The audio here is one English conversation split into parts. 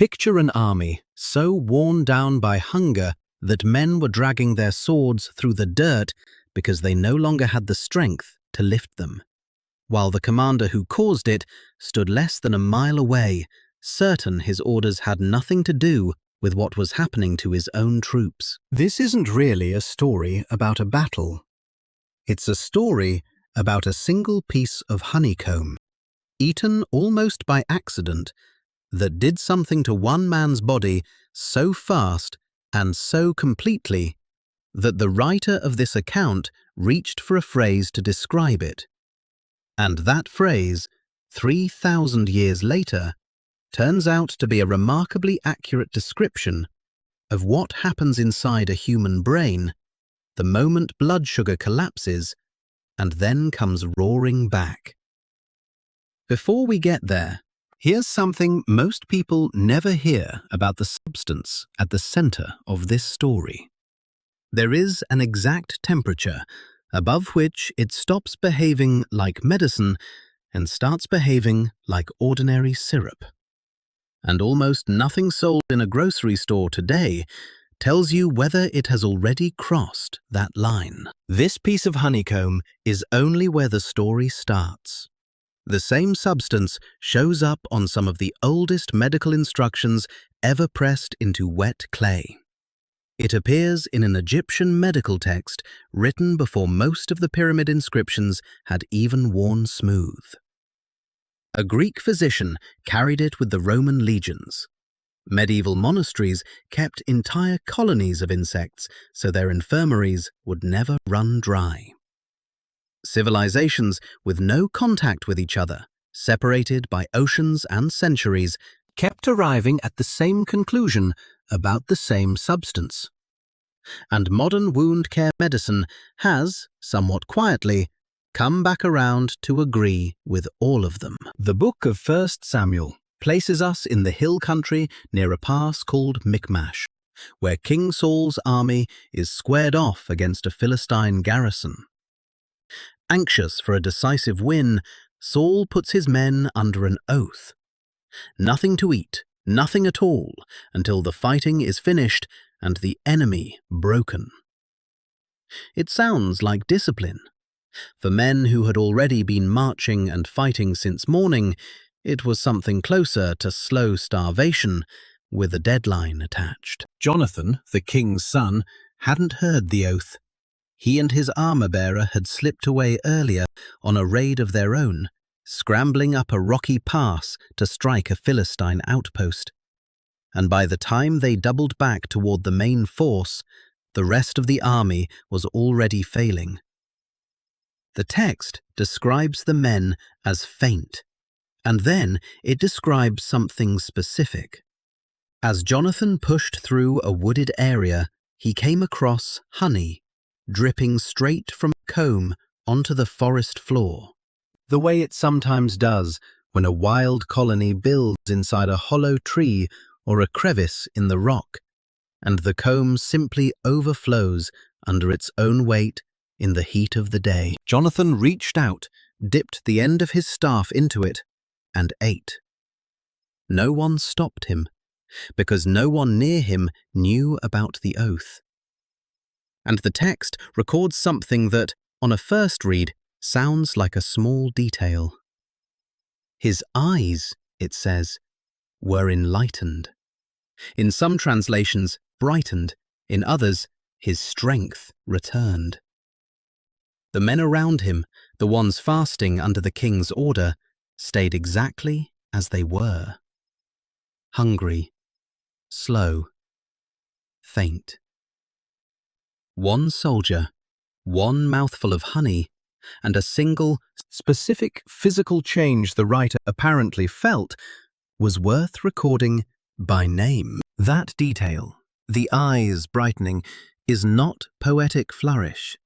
Picture an army so worn down by hunger that men were dragging their swords through the dirt because they no longer had the strength to lift them, while the commander who caused it stood less than a mile away, certain his orders had nothing to do with what was happening to his own troops. This isn't really a story about a battle. It's a story about a single piece of honeycomb, eaten almost by accident, that did something to one man's body so fast and so completely that the writer of this account reached for a phrase to describe it. And that phrase, 3,000 years later, turns out to be a remarkably accurate description of what happens inside a human brain the moment blood sugar collapses and then comes roaring back. Before we get there, here's something most people never hear about the substance at the center of this story. There is an exact temperature above which it stops behaving like medicine and starts behaving like ordinary syrup. And almost nothing sold in a grocery store today tells you whether it has already crossed that line. This piece of honeycomb is only where the story starts. The same substance shows up on some of the oldest medical instructions ever pressed into wet clay. It appears in an Egyptian medical text written before most of the pyramid inscriptions had even worn smooth. A Greek physician carried it with the Roman legions. Medieval monasteries kept entire colonies of insects so their infirmaries would never run dry. Civilizations with no contact with each other, separated by oceans and centuries, kept arriving at the same conclusion about the same substance. And modern wound care medicine has, somewhat quietly, come back around to agree with all of them. The book of 1 Samuel places us in the hill country near a pass called Michmash, where King Saul's army is squared off against a Philistine garrison. Anxious for a decisive win, Saul puts his men under an oath. Nothing to eat, nothing at all, until the fighting is finished and the enemy broken. It sounds like discipline. For men who had already been marching and fighting since morning, it was something closer to slow starvation, with a deadline attached. Jonathan, the king's son, hadn't heard the oath. He and his armor-bearer had slipped away earlier on a raid of their own, scrambling up a rocky pass to strike a Philistine outpost. And by the time they doubled back toward the main force, the rest of the army was already failing. The text describes the men as faint, and then it describes something specific. As Jonathan pushed through a wooded area, he came across honey, dripping straight from a comb onto the forest floor, the way it sometimes does when a wild colony builds inside a hollow tree or a crevice in the rock, and the comb simply overflows under its own weight in the heat of the day. Jonathan reached out, dipped the end of his staff into it, and ate. No one stopped him, because no one near him knew about the oath. And the text records something that, on a first read, sounds like a small detail. His eyes, it says, were enlightened. In some translations, brightened. In others, his strength returned. The men around him, the ones fasting under the king's order, stayed exactly as they were. Hungry, slow, faint. One soldier, one mouthful of honey, and a single, specific physical change the writer apparently felt was worth recording by name. That detail, the eyes brightening, is not poetic flourish.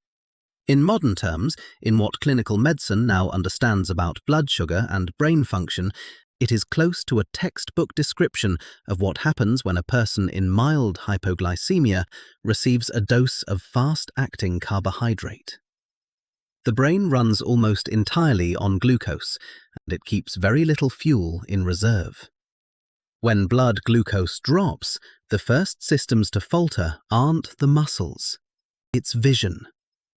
In modern terms, in what clinical medicine now understands about blood sugar and brain function, it is close to a textbook description of what happens when a person in mild hypoglycemia receives a dose of fast-acting carbohydrate. The brain runs almost entirely on glucose, and it keeps very little fuel in reserve. When blood glucose drops, the first systems to falter aren't the muscles. It's vision,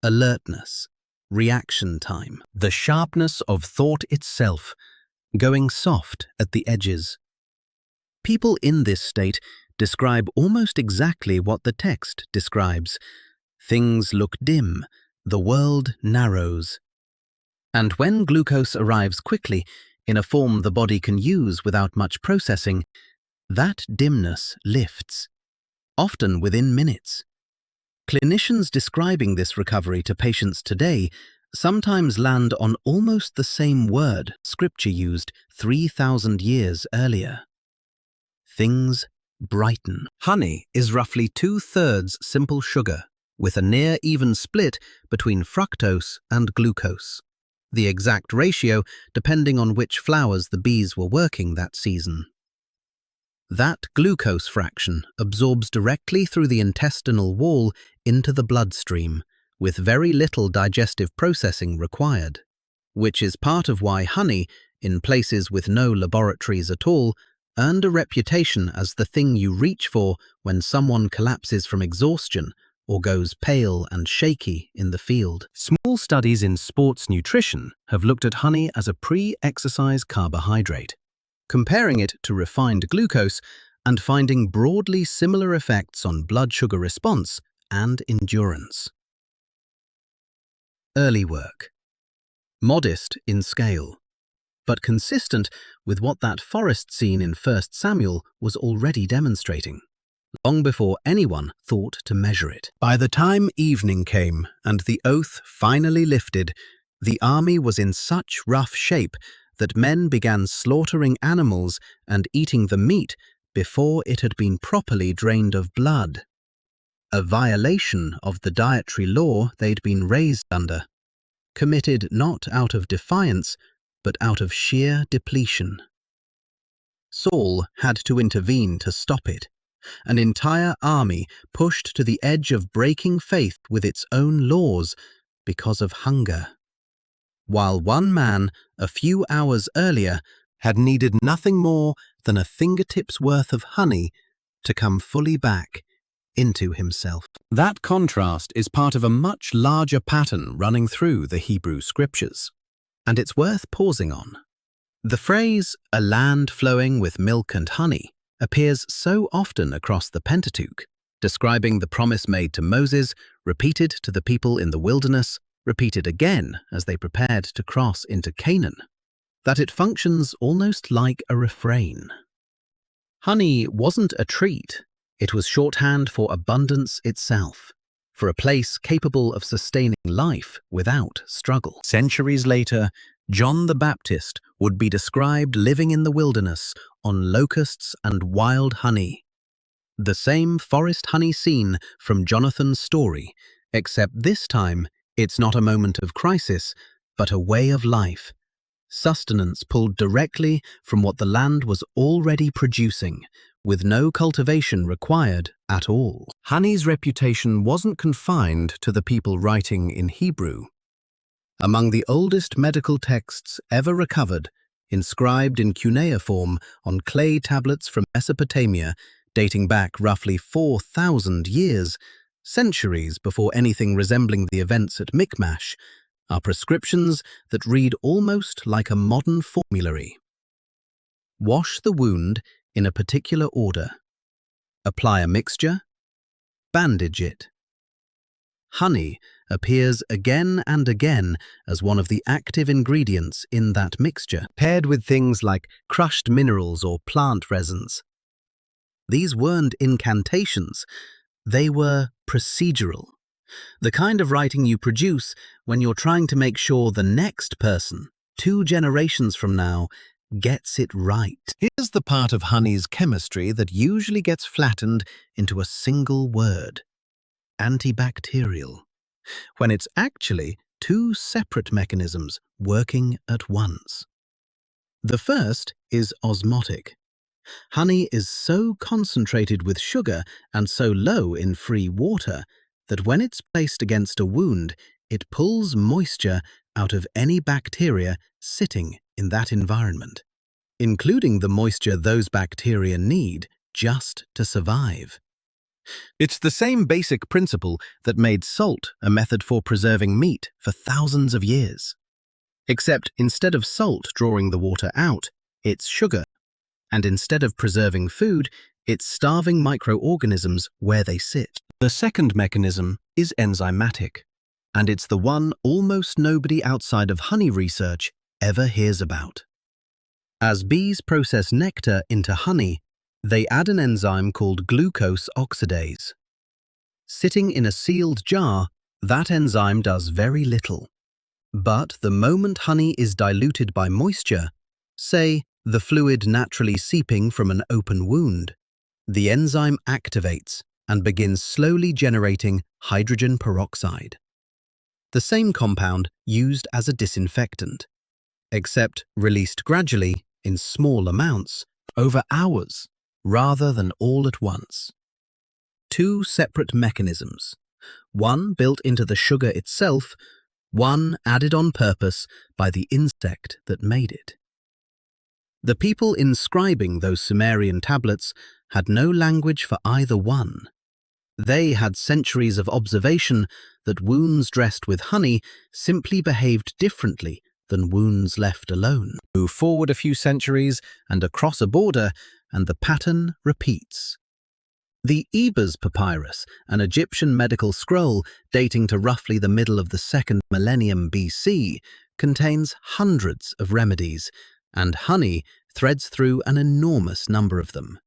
alertness, reaction time, the sharpness of thought itself, going soft at the edges. People in this state describe almost exactly what the text describes. Things look dim, the world narrows. And when glucose arrives quickly, in a form the body can use without much processing, that dimness lifts, often within minutes. Clinicians describing this recovery to patients today sometimes land on almost the same word Scripture used 3,000 years earlier. Things brighten. Honey is roughly 2/3 simple sugar, with a near even split between fructose and glucose, the exact ratio depending on which flowers the bees were working that season. That glucose fraction absorbs directly through the intestinal wall into the bloodstream, with very little digestive processing required, which is part of why honey, in places with no laboratories at all, earned a reputation as the thing you reach for when someone collapses from exhaustion or goes pale and shaky in the field. Small studies in sports nutrition have looked at honey as a pre-exercise carbohydrate, comparing it to refined glucose and finding broadly similar effects on blood sugar response and endurance. Early work. Modest in scale, but consistent with what that forest scene in 1 Samuel was already demonstrating, long before anyone thought to measure it. By the time evening came and the oath finally lifted, the army was in such rough shape that men began slaughtering animals and eating the meat before it had been properly drained of blood, a violation of the dietary law they'd been raised under, committed not out of defiance, but out of sheer depletion. Saul had to intervene to stop it. An entire army pushed to the edge of breaking faith with its own laws because of hunger, while one man, a few hours earlier, had needed nothing more than a fingertip's worth of honey to come fully back into himself. That contrast is part of a much larger pattern running through the Hebrew scriptures, and it's worth pausing on. The phrase, "a land flowing with milk and honey," appears so often across the Pentateuch, describing the promise made to Moses, repeated to the people in the wilderness, repeated again as they prepared to cross into Canaan, that it functions almost like a refrain. Honey wasn't a treat, it was shorthand for abundance itself, for a place capable of sustaining life without struggle. Centuries later, John the Baptist would be described living in the wilderness on locusts and wild honey. The same forest honey scene from Jonathan's story, except this time it's not a moment of crisis, but a way of life. Sustenance pulled directly from what the land was already producing, with no cultivation required at all. Honey's reputation wasn't confined to the people writing in Hebrew. Among the oldest medical texts ever recovered, inscribed in cuneiform on clay tablets from Mesopotamia, dating back roughly 4,000 years, centuries before anything resembling the events at Michmash, are prescriptions that read almost like a modern formulary. Wash the wound in a particular order. Apply a mixture. Bandage it. Honey appears again and again as one of the active ingredients in that mixture, paired with things like crushed minerals or plant resins. These weren't incantations, they were procedural. The kind of writing you produce when you're trying to make sure the next person, 2 generations from now, gets it right. Here's the part of honey's chemistry that usually gets flattened into a single word: antibacterial, when it's actually 2 separate mechanisms working at once. The first is osmotic. Honey is so concentrated with sugar and so low in free water that when it's placed against a wound, it pulls moisture out of any bacteria sitting in that environment. including the moisture those bacteria need just to survive. It's the same basic principle that made salt a method for preserving meat for thousands of years. Except instead of salt drawing the water out, it's sugar. And instead of preserving food, it's starving microorganisms where they sit. The second mechanism is enzymatic, and it's the one almost nobody outside of honey research ever hears about. As bees process nectar into honey, they add an enzyme called glucose oxidase. Sitting in a sealed jar, that enzyme does very little. But the moment honey is diluted by moisture, say the fluid naturally seeping from an open wound, the enzyme activates and begins slowly generating hydrogen peroxide, the same compound used as a disinfectant, except released gradually in small amounts over hours rather than all at once. Two separate mechanisms, one built into the sugar itself, one added on purpose by the insect that made it. The people inscribing those Sumerian tablets had no language for either one. They had centuries of observation that wounds dressed with honey simply behaved differently than wounds left alone. Move forward a few centuries and across a border, and the pattern repeats. The Ebers Papyrus, an Egyptian medical scroll dating to roughly the middle of the 2nd millennium BC, contains hundreds of remedies, and honey threads through an enormous number of them.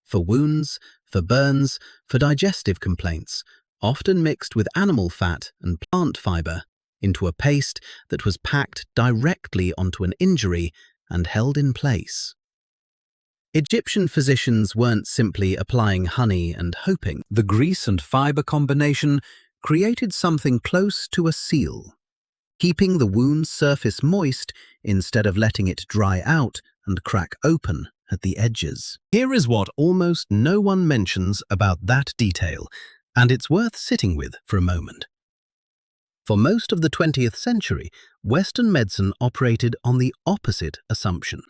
For wounds, for burns, for digestive complaints, often mixed with animal fat and plant fiber, into a paste that was packed directly onto an injury and held in place. Egyptian physicians weren't simply applying honey and hoping. The grease and fiber combination created something close to a seal, keeping the wound's surface moist instead of letting it dry out and crack open at the edges. Here is what almost no one mentions about that detail, and it's worth sitting with for a moment. For most of the 20th century, Western medicine operated on the opposite assumption,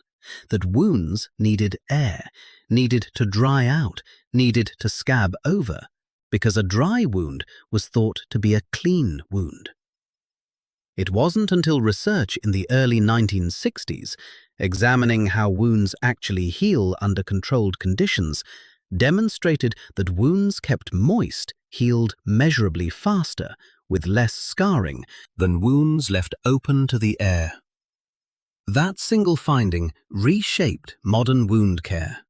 that wounds needed air, needed to dry out, needed to scab over, because a dry wound was thought to be a clean wound. It wasn't until research in the early 1960s, examining how wounds actually heal under controlled conditions, demonstrated that wounds kept moist healed measurably faster, with less scarring, than wounds left open to the air. That single finding reshaped modern wound care.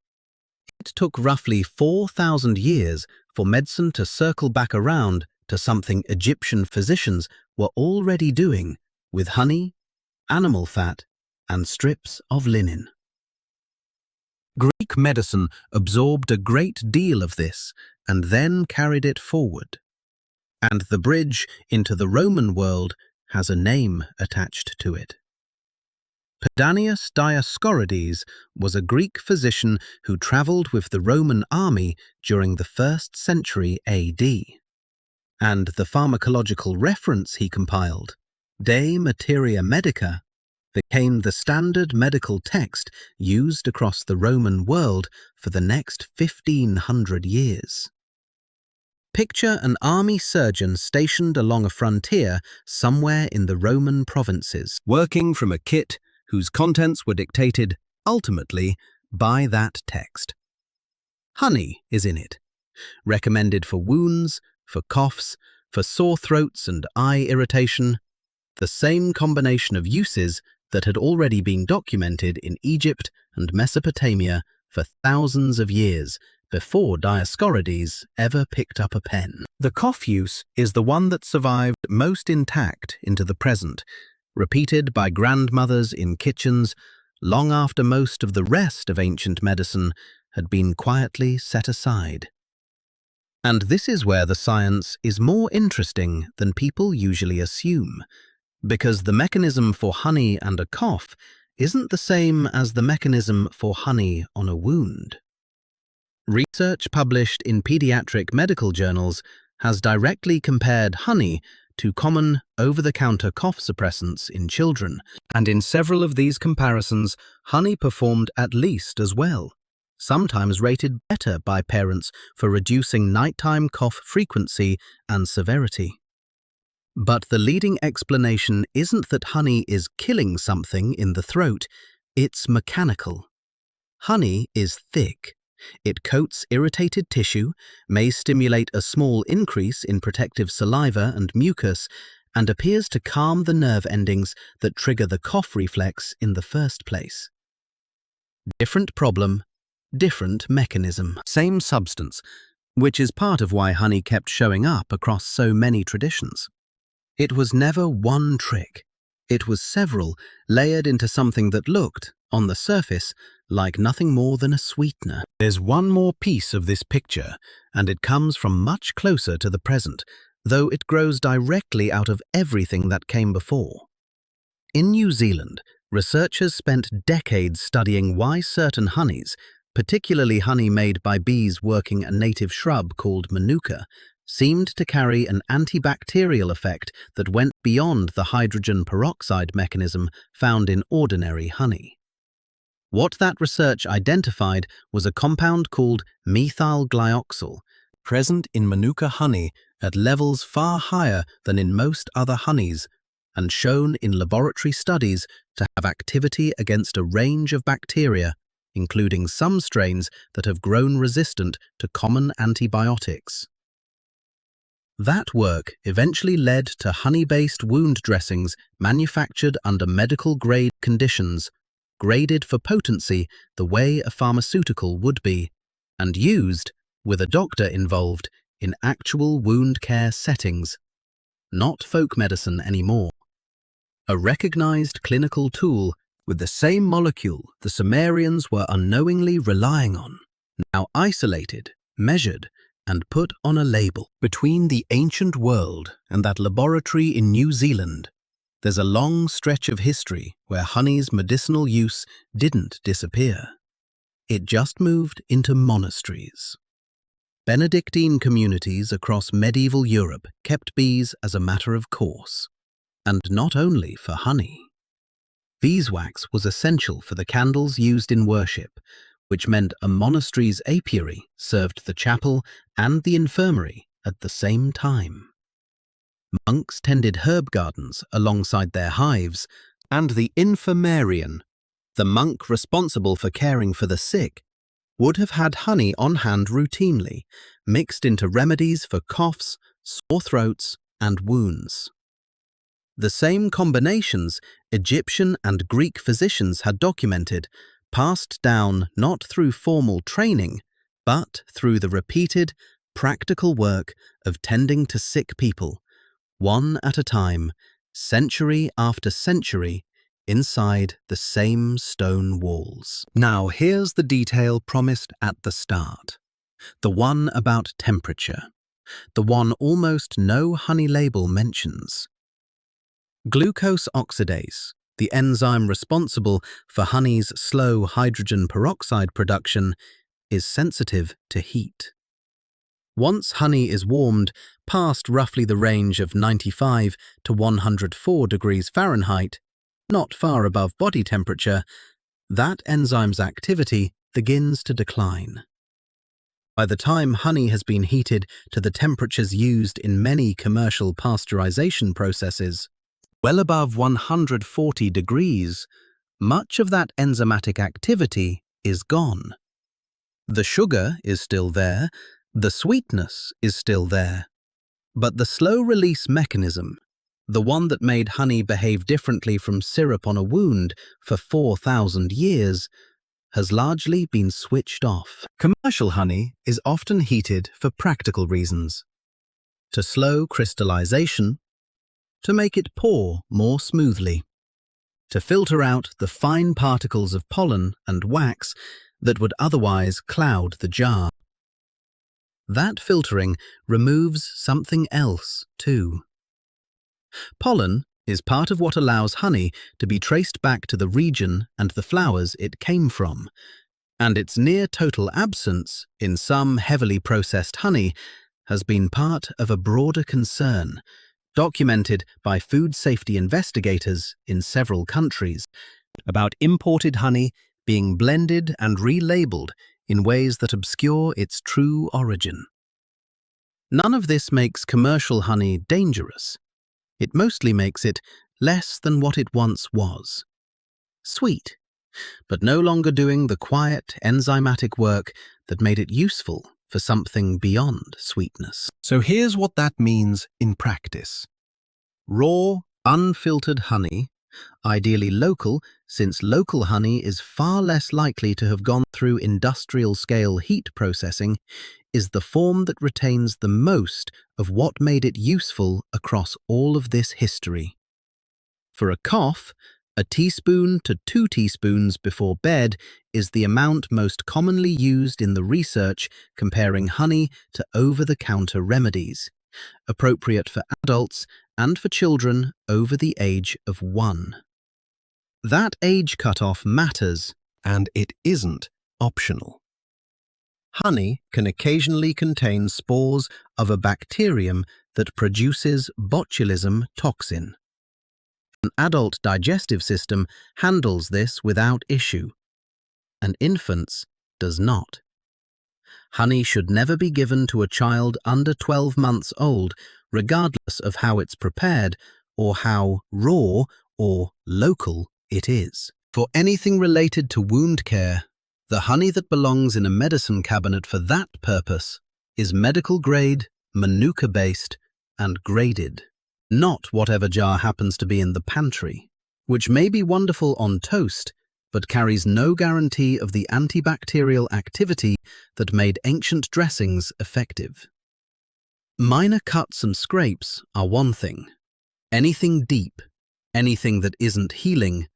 It took roughly 4,000 years for medicine to circle back around to something Egyptian physicians were already doing with honey, animal fat, and strips of linen. Greek medicine absorbed a great deal of this and then carried it forward. And the bridge into the Roman world has a name attached to it. Pedanius Dioscorides was a Greek physician who travelled with the Roman army during the 1st century AD. And the pharmacological reference he compiled, De Materia Medica, became the standard medical text used across the Roman world for the next 1,500 years. Picture an army surgeon stationed along a frontier somewhere in the Roman provinces, working from a kit whose contents were dictated, ultimately, by that text. Honey is in it, recommended for wounds, for coughs, for sore throats and eye irritation, the same combination of uses that had already been documented in Egypt and Mesopotamia for thousands of years before Dioscorides ever picked up a pen. The cough use is the one that survived most intact into the present, repeated by grandmothers in kitchens long after most of the rest of ancient medicine had been quietly set aside. And this is where the science is more interesting than people usually assume, because the mechanism for honey and a cough isn't the same as the mechanism for honey on a wound. Research published in pediatric medical journals has directly compared honey to common over-the-counter cough suppressants in children, and in several of these comparisons, honey performed at least as well, sometimes rated better by parents for reducing nighttime cough frequency and severity. But the leading explanation isn't that honey is killing something in the throat, it's mechanical. Honey is thick. It coats irritated tissue, may stimulate a small increase in protective saliva and mucus, and appears to calm the nerve endings that trigger the cough reflex in the first place. Different problem, different mechanism. Same substance, which is part of why honey kept showing up across so many traditions. It was never one trick. It was several, layered into something that looked, on the surface, like nothing more than a sweetener. There's one more piece of this picture, and it comes from much closer to the present, though it grows directly out of everything that came before. In New Zealand, researchers spent decades studying why certain honeys, particularly honey made by bees working a native shrub called manuka, seemed to carry an antibacterial effect that went beyond the hydrogen peroxide mechanism found in ordinary honey. What that research identified was a compound called methyl glyoxal, present in manuka honey at levels far higher than in most other honeys, and shown in laboratory studies to have activity against a range of bacteria, including some strains that have grown resistant to common antibiotics. That work eventually led to honey-based wound dressings manufactured under medical-grade conditions, graded for potency the way a pharmaceutical would be, and used, with a doctor involved, in actual wound care settings. Not folk medicine anymore. A recognized clinical tool with the same molecule the Sumerians were unknowingly relying on, now isolated, measured, and put on a label. Between the ancient world and that laboratory in New Zealand, there's a long stretch of history where honey's medicinal use didn't disappear. It just moved into monasteries. Benedictine communities across medieval Europe kept bees as a matter of course, and not only for honey. Beeswax was essential for the candles used in worship, which meant a monastery's apiary served the chapel and the infirmary at the same time. Monks tended herb gardens alongside their hives, and the infirmarian, the monk responsible for caring for the sick, would have had honey on hand routinely, mixed into remedies for coughs, sore throats, and wounds. The same combinations Egyptian and Greek physicians had documented, passed down not through formal training, but through the repeated, practical work of tending to sick people, one at a time, century after century, inside the same stone walls. Now here's the detail promised at the start, the one about temperature, the one almost no honey label mentions. Glucose oxidase, the enzyme responsible for honey's slow hydrogen peroxide production, is sensitive to heat. Once honey is warmed past roughly the range of 95 to 104 degrees Fahrenheit, not far above body temperature, that enzyme's activity begins to decline. By the time honey has been heated to the temperatures used in many commercial pasteurization processes, well above 140 degrees, much of that enzymatic activity is gone. The sugar is still there, the sweetness is still there, but the slow-release mechanism, the one that made honey behave differently from syrup on a wound for 4,000 years, has largely been switched off. Commercial honey is often heated for practical reasons: to slow crystallization, to make it pour more smoothly, to filter out the fine particles of pollen and wax that would otherwise cloud the jar. That filtering removes something else too. Pollen is part of what allows honey to be traced back to the region and the flowers it came from, and its near-total absence in some heavily processed honey has been part of a broader concern documented by food safety investigators in several countries, about imported honey being blended and relabeled in ways that obscure its true origin. None of this makes commercial honey dangerous. It mostly makes it less than what it once was. Sweet, but no longer doing the quiet, enzymatic work that made it useful for something beyond sweetness. So here's what that means in practice. Raw, unfiltered honey, ideally local, since local honey is far less likely to have gone through industrial-scale heat processing, is the form that retains the most of what made it useful across all of this history. For a cough, a teaspoon to 2 teaspoons before bed is the amount most commonly used in the research comparing honey to over-the-counter remedies, appropriate for adults and for children over the age of 1. That age cutoff matters, And it isn't optional. Honey can occasionally contain spores of a bacterium that produces botulism toxin. An adult digestive system handles this without issue. An infant's does not. Honey should never be given to a child under 12 months old, regardless of how it's prepared or how raw or local it is. For anything related to wound care, the honey that belongs in a medicine cabinet for that purpose is medical grade, manuka-based, and graded. Not whatever jar happens to be in the pantry, which may be wonderful on toast, but carries no guarantee of the antibacterial activity that made ancient dressings effective. Minor cuts and scrapes are one thing. Anything deep, anything that isn't healing,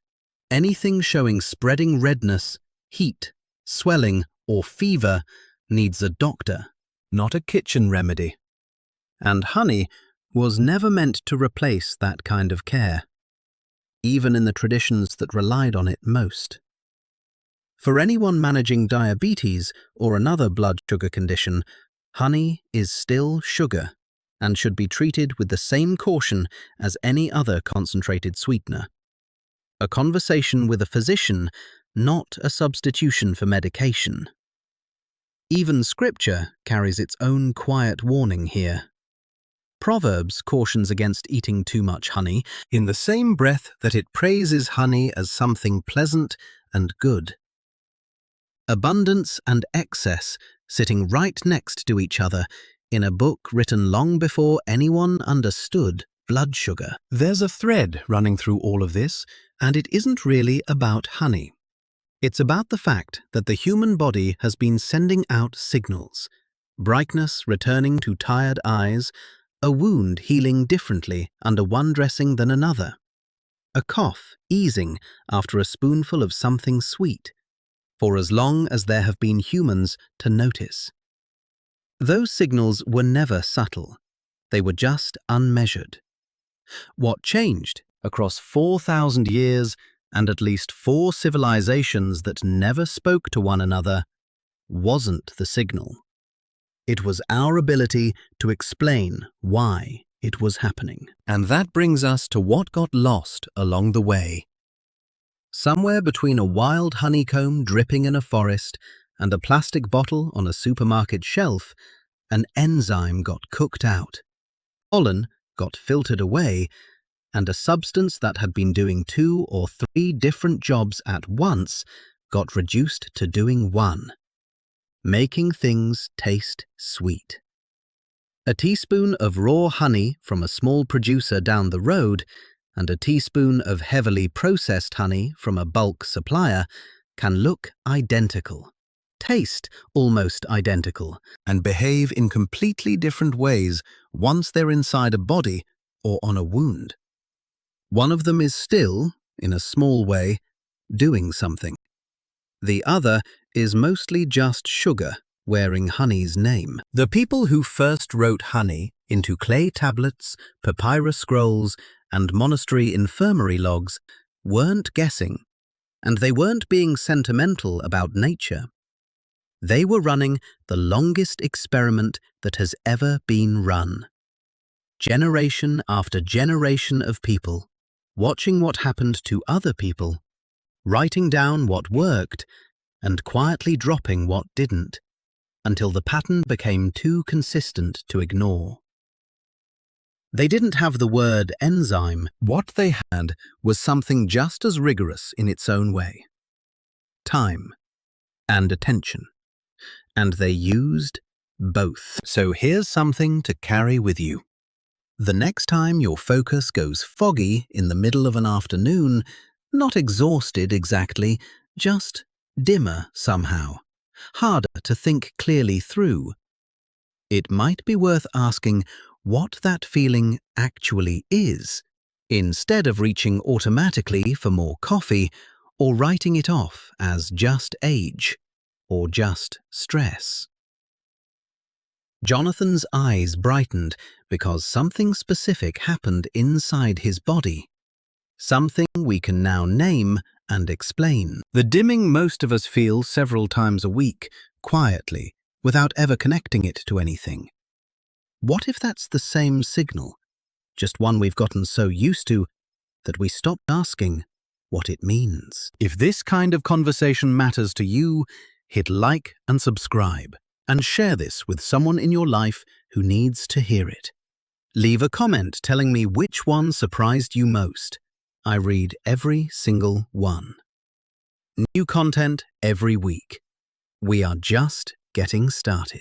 anything showing spreading redness, heat, swelling, or fever needs a doctor, not a kitchen remedy. And honey was never meant to replace that kind of care, even in the traditions that relied on it most. For anyone managing diabetes or another blood sugar condition, honey is still sugar and should be treated with the same caution as any other concentrated sweetener. A conversation with a physician, not a substitution for medication. Even scripture carries its own quiet warning here. Proverbs cautions against eating too much honey, in the same breath that it praises honey as something pleasant and good. Abundance and excess sitting right next to each other in a book written long before anyone understood blood sugar. There's a thread running through all of this, and it isn't really about honey. It's about the fact that the human body has been sending out signals, brightness returning to tired eyes, a wound healing differently under one dressing than another, a cough easing after a spoonful of something sweet, for as long as there have been humans to notice. Those signals were never subtle. They were just unmeasured. What changed across 4,000 years and at least 4 civilizations that never spoke to one another wasn't the signal. It was our ability to explain why it was happening. And that brings us to what got lost along the way. Somewhere between a wild honeycomb dripping in a forest and a plastic bottle on a supermarket shelf, an enzyme got cooked out. Pollen got filtered away, and a substance that had been doing 2 or 3 different jobs at once got reduced to doing one. Making things taste sweet. A teaspoon of raw honey from a small producer down the road and a teaspoon of heavily processed honey from a bulk supplier can look identical, taste almost identical, and behave in completely different ways once they're inside a body or on a wound. One of them is still, in a small way, doing something. The other is mostly just sugar wearing honey's name. The people who first wrote honey into clay tablets, papyrus scrolls, and monastery infirmary logs weren't guessing, and they weren't being sentimental about nature. They were running the longest experiment that has ever been run. Generation after generation of people, watching what happened to other people, writing down what worked, and quietly dropping what didn't, until the pattern became too consistent to ignore. They didn't have the word enzyme. What they had was something just as rigorous in its own way: time and attention. And they used both. So here's something to carry with you. The next time your focus goes foggy in the middle of an afternoon, not exhausted exactly, just dimmer somehow, harder to think clearly through, it might be worth asking what that feeling actually is, instead of reaching automatically for more coffee or writing it off as just age or just stress. Jonathan's eyes brightened because something specific happened inside his body, something we can now name and explain. The dimming most of us feel several times a week, quietly, without ever connecting it to anything. What if that's the same signal, just one we've gotten so used to that we stopped asking what it means? If this kind of conversation matters to you, hit like and subscribe, and share this with someone in your life who needs to hear it. Leave a comment telling me which one surprised you most. I read every single one. New content every week. We are just getting started.